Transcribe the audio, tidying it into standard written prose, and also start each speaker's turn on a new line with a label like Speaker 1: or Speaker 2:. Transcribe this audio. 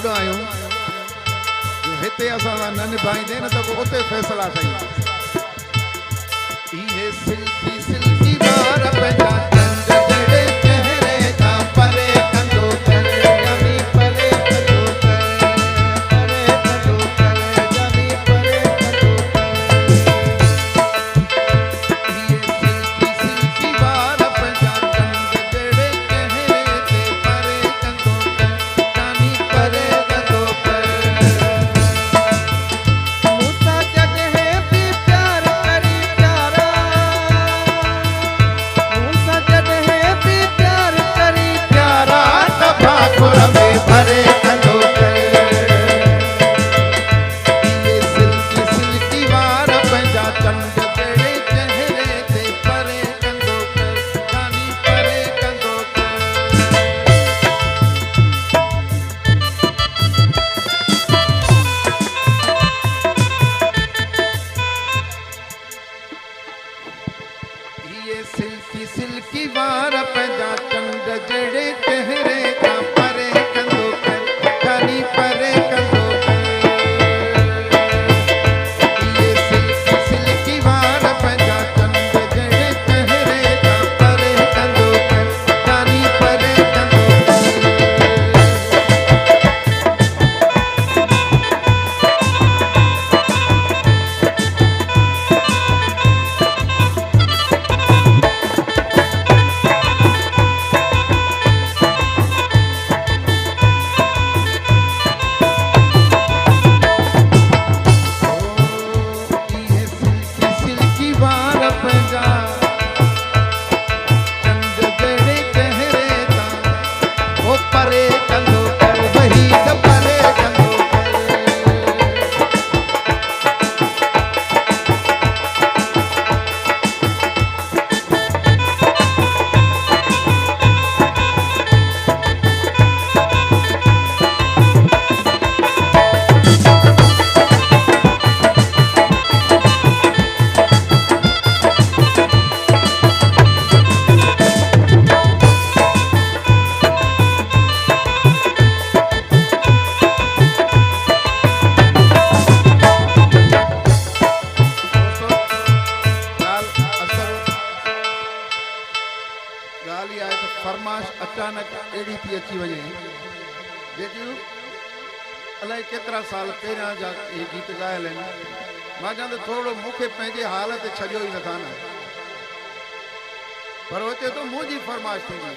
Speaker 1: गॾु आहियूं जो हिते असां सां न निभाईंदे न त पोइ उते फ़ैसिला कयूं। इहे सिल्की सिल्की वार पंहिंजा चंड जहिड़े चहिरे खां परे कंदो कर यानी परे कंदो कर परे कंदो कर यानी परे कंदो कर। इहे सिल्की सिल्की वार पंहिंजा चंड जहिड़े चहिरे ते परे कंदो कर यानी परे कंदो कर। मूंसां जॾहिं बि प्यार करी प्यारा मूंसां जॾहिं बि प्यार करी प्यारा त भाकुर में भरे कंदो कर। इहे सिल्की सिल्की वार पंहिंजा चंड जहिड़े चहिरे ते परे कंदो कर यानी परे कंदो कर। इहे सिल्की सिल्की वार पंहिंजा चंड जहिड़े चहिरे खां परे कंदो कर यानी परे कंदो कर। इहे सिल्की सिल्की वार पंहिंजा चंड जहिड़े चहिरे खां परे कंदो कर यानी परे कंदो कर। इहे सिल्की सिल्की वार पंहिंजा चंड जहिड़े चहिरे तां ओ परे कंदो कर वही त परे कंदो कर। ॻाल्हि इहा आहे त फरमाश अचानक अहिड़ी थी अची वञे जेकियूं अलाए केतिरा साल पहिरियां जा इहे गीत ॻायल आहिनि। मां चवां त थोरो मूंखे पंहिंजे हाल ते छॾियो ई नथा न पर हुते तो मुंहिंजी फरमाश थींदी।